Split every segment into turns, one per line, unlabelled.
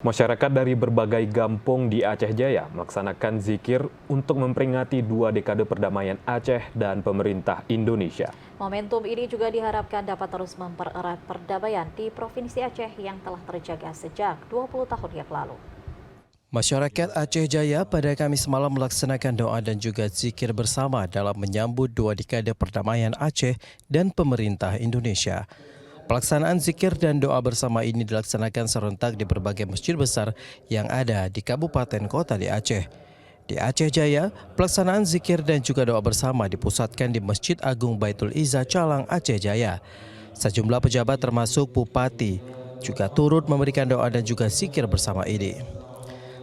Masyarakat dari berbagai kampung di Aceh Jaya melaksanakan zikir untuk memperingati 2 dekade perdamaian Aceh dan pemerintah Indonesia.
Momentum ini juga diharapkan dapat terus mempererat perdamaian di Provinsi Aceh yang telah terjaga sejak 20 tahun yang lalu.
Masyarakat Aceh Jaya pada Kamis malam melaksanakan doa dan juga zikir bersama dalam menyambut 2 dekade perdamaian Aceh dan pemerintah Indonesia. Pelaksanaan zikir dan doa bersama ini dilaksanakan serentak di berbagai masjid besar yang ada di kabupaten kota di Aceh. Di Aceh Jaya, pelaksanaan zikir dan juga doa bersama dipusatkan di Masjid Agung Baitul Izzah Calang, Aceh Jaya. Sejumlah pejabat termasuk Bupati juga turut memberikan doa dan juga zikir bersama ini.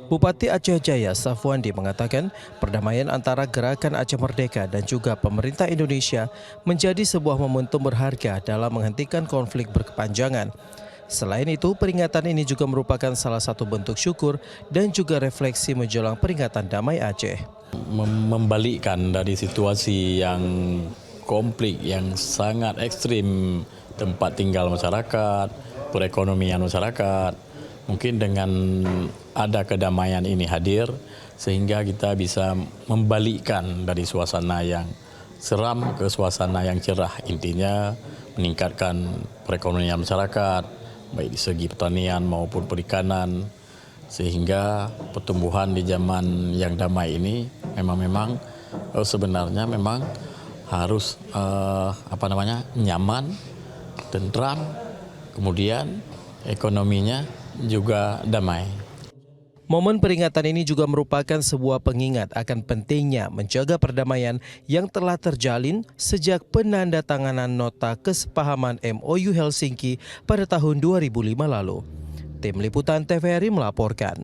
Bupati Aceh Jaya Safwandi mengatakan perdamaian antara Gerakan Aceh Merdeka dan juga pemerintah Indonesia menjadi sebuah momentum berharga dalam menghentikan konflik berkepanjangan. Selain itu, peringatan ini juga merupakan salah satu bentuk syukur dan juga refleksi menjelang peringatan damai Aceh.
Membalikkan dari situasi yang konflik yang sangat ekstrim tempat tinggal masyarakat, perekonomian masyarakat, mungkin dengan ada kedamaian ini hadir sehingga kita bisa membalikkan dari suasana yang seram ke suasana yang cerah, intinya meningkatkan perekonomian masyarakat baik di segi pertanian maupun perikanan, sehingga pertumbuhan di zaman yang damai ini memang sebenarnya memang harus nyaman, tentram, kemudian ekonominya juga damai.
Momen peringatan ini juga merupakan sebuah pengingat akan pentingnya menjaga perdamaian yang telah terjalin sejak penandatanganan nota kesepahaman MOU Helsinki pada tahun 2005 lalu. Tim Liputan TVRI melaporkan.